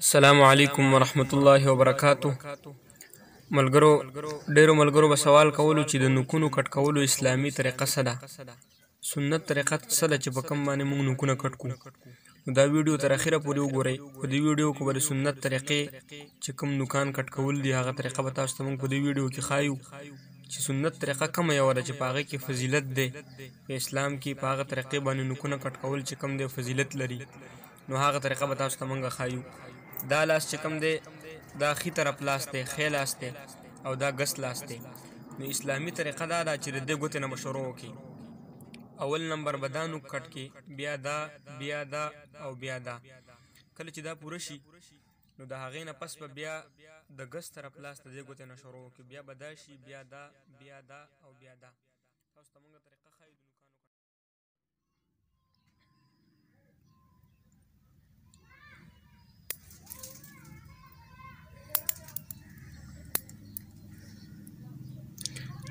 السلام علیکم ورحمت الله وبرکاتہ. ملګرو ډیرو ملګرو به سوال کولو چې د نوکونو کټ کولو اسلامي طریقه څه ده، سنت طریقه څه ده چې په کوم باندې موږ نوکونه کټ کوو. دا ویډیو تر اخره پورې وګورئ. په دې ویډیو کې به د سنت طریقې چې کوم نوکان کټ کول دي هغه طریقه به تاسو ته موږ په دې ویډیو کې ښایو چې سنت طریقه کومه یوه ده چې په هغې کې فضیلت دی په اسلام کې. په هغه طریقې باندې نوکونه کټ کول چې کوم دی فضیلت لري، نو هغه طریقه به تاسو ته موږ ښایو. دا لاس چې کوم دی دا ښي طرف لاس دی، ښی لاس دی، او دا ګس لاس دی. نو اسلامي طریقه دا ده چې د دې ګوتې نه به شروع وکړي. اول نمبر به دا نوک کټ کړي، بیا دا، بیا دا او بیا دا. کله چې دا پوره شي نو د هغې نه پس به بیا د ګس طرف لاس د دې ګوتې نه شروع وکړي، بیا به دا شي، بیا دا، بیا دا او بیا دا. تاسو ته موږ طریقه ښایو د نوکانو.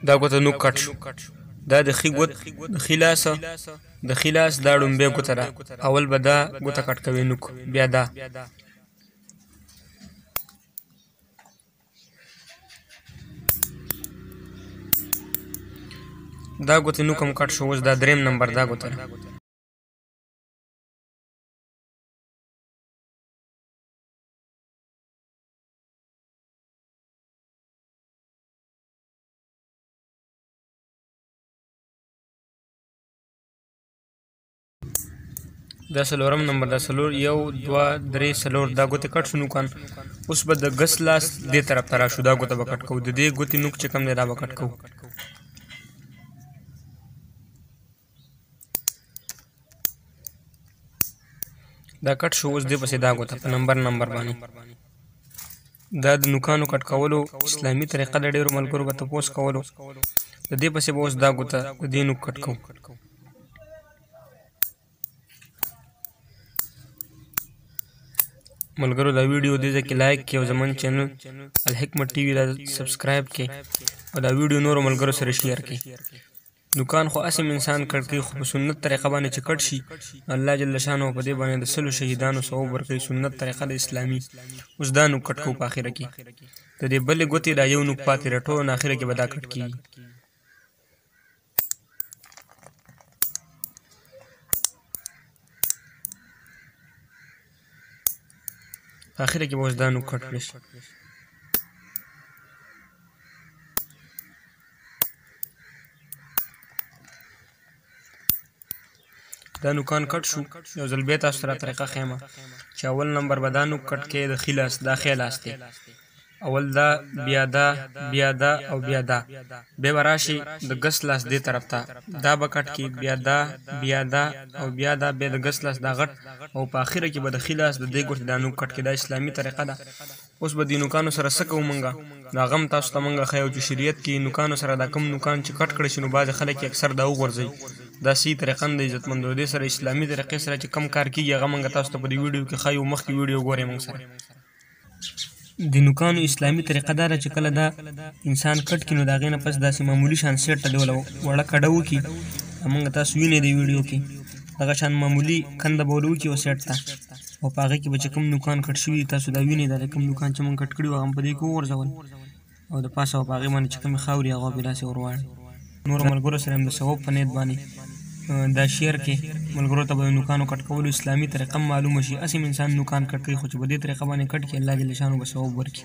دا ګوته نوک کټ شو. دا د ښي ګوت د ښي لاسه د ښي لاس دا ړومبۍ ګوته ده. اول به دا ګوته کټ کوي نوک، بیا دا، دا ګوتې نوک هم کټ شو. اوس دا دریم نمبر دا ګوته ده. دا څلورم نمبر دا څلور، یو دوه درې څلور، دا ګوتې کټ شو نوکان. اوس به د ګس لاس دې طرف ته راشو، دا ګوته به کټ کوو. د دې ګوتې نوک چې کوم دی دا به کټ کوو. دا کټ شو. اوس دې پسې دا ګوته په نمبر باندې. دا د نوکانو کټ کولو اسلامي طریقه د ډېرو ملګرو به تپوس کولو. د دې پسې به اوس دا ګوته د دې نوک کټ کوو. ملګرو دا ویډیو دې ځای کې لایک کړئ او زموږ چینل الحکمت ټي وي دا سبسکرایب کړئ او دا ویډیو نورو ملګرو سره شیر کړئ. نوکان خو اسیم انسان کټ کوي، خو په سنت طریقه باندې چې کټ شي الله جل شانه په دې باندې د 100 شهیدانو ثواب ورکوي. سنت طریقه د اسلامي. اوس دا نوک کټ کوو. په اخره کې د دې بلې ګوتې دا یو نوک پاتې دی، ټول اخره کې به دا کټ کېږي. په اخره کې به اوس دا نوک کټ کړی شي. دا نوکان کټ شو. یو ځل بیا تاسو سره طریقه ښیم چې اول نمبر به دا نوک کټ کړئ د ښي لاس، دا ښی لاس دی. اول دا، بیا دا، بیا دا او بیا دا. بیا به راشي د ګس لاس دې طرف ته، دا به کټ کړي، بیا دا، بیا دا او بیا دا. بیا د ګس لاس دا غټ او په اخره کې به د ښي لاس د دې ګوتې دا نوک کټ کړي. دا اسلامي طریقه ده. اوس به دې نوکانو سره څه کوو موږ، دا غم تاسو ته موږ ښیو چې شریعت کې نوکانو سره دا کوم نوکان چې کټ کړی شي نو بعضې خلک یې اکثر دا وغورځوي. دا صحیح طریقه نه ده عزتمندو. دې سره اسلامي طریقې سره چې کم کار کېږي هغه موږ تاسو ته په دې ویډیو کې ښیو. مخکې ویډیو ګورئ موږ سره. د نوکانو اسلامي طریقه دا ده چې کله دا انسان کټ کړي نو د هغې نه پس داسې معمولي شان سیټ ته ډوله وړه کډه وکړي. موږ تاسو وینئ د ویډیو کې دغه شان معمولي کنده به ور وکړي و سیټ ته، او په هغې کې به چې کوم نوکان کټ شوي تاسو دا وینئ. دا د کوم نوکان چې موږ کټ کړي وو هغه په دې کې وغورځول او د پاسه به په هغې باندې چې کومې خاورې هغه به داسې ور واړوي. نورو ملګرو سره هم د ثواب په نیت باندې دا شیر کې ملګرو ته به د نوکانو کټ کولو اسلامي طریقه معلومه شي. اسیم انسان نوکان کټ کوي، خو چې په دې طریقه باندې کټ کړي الله جل شانه به ثواب ورکړي.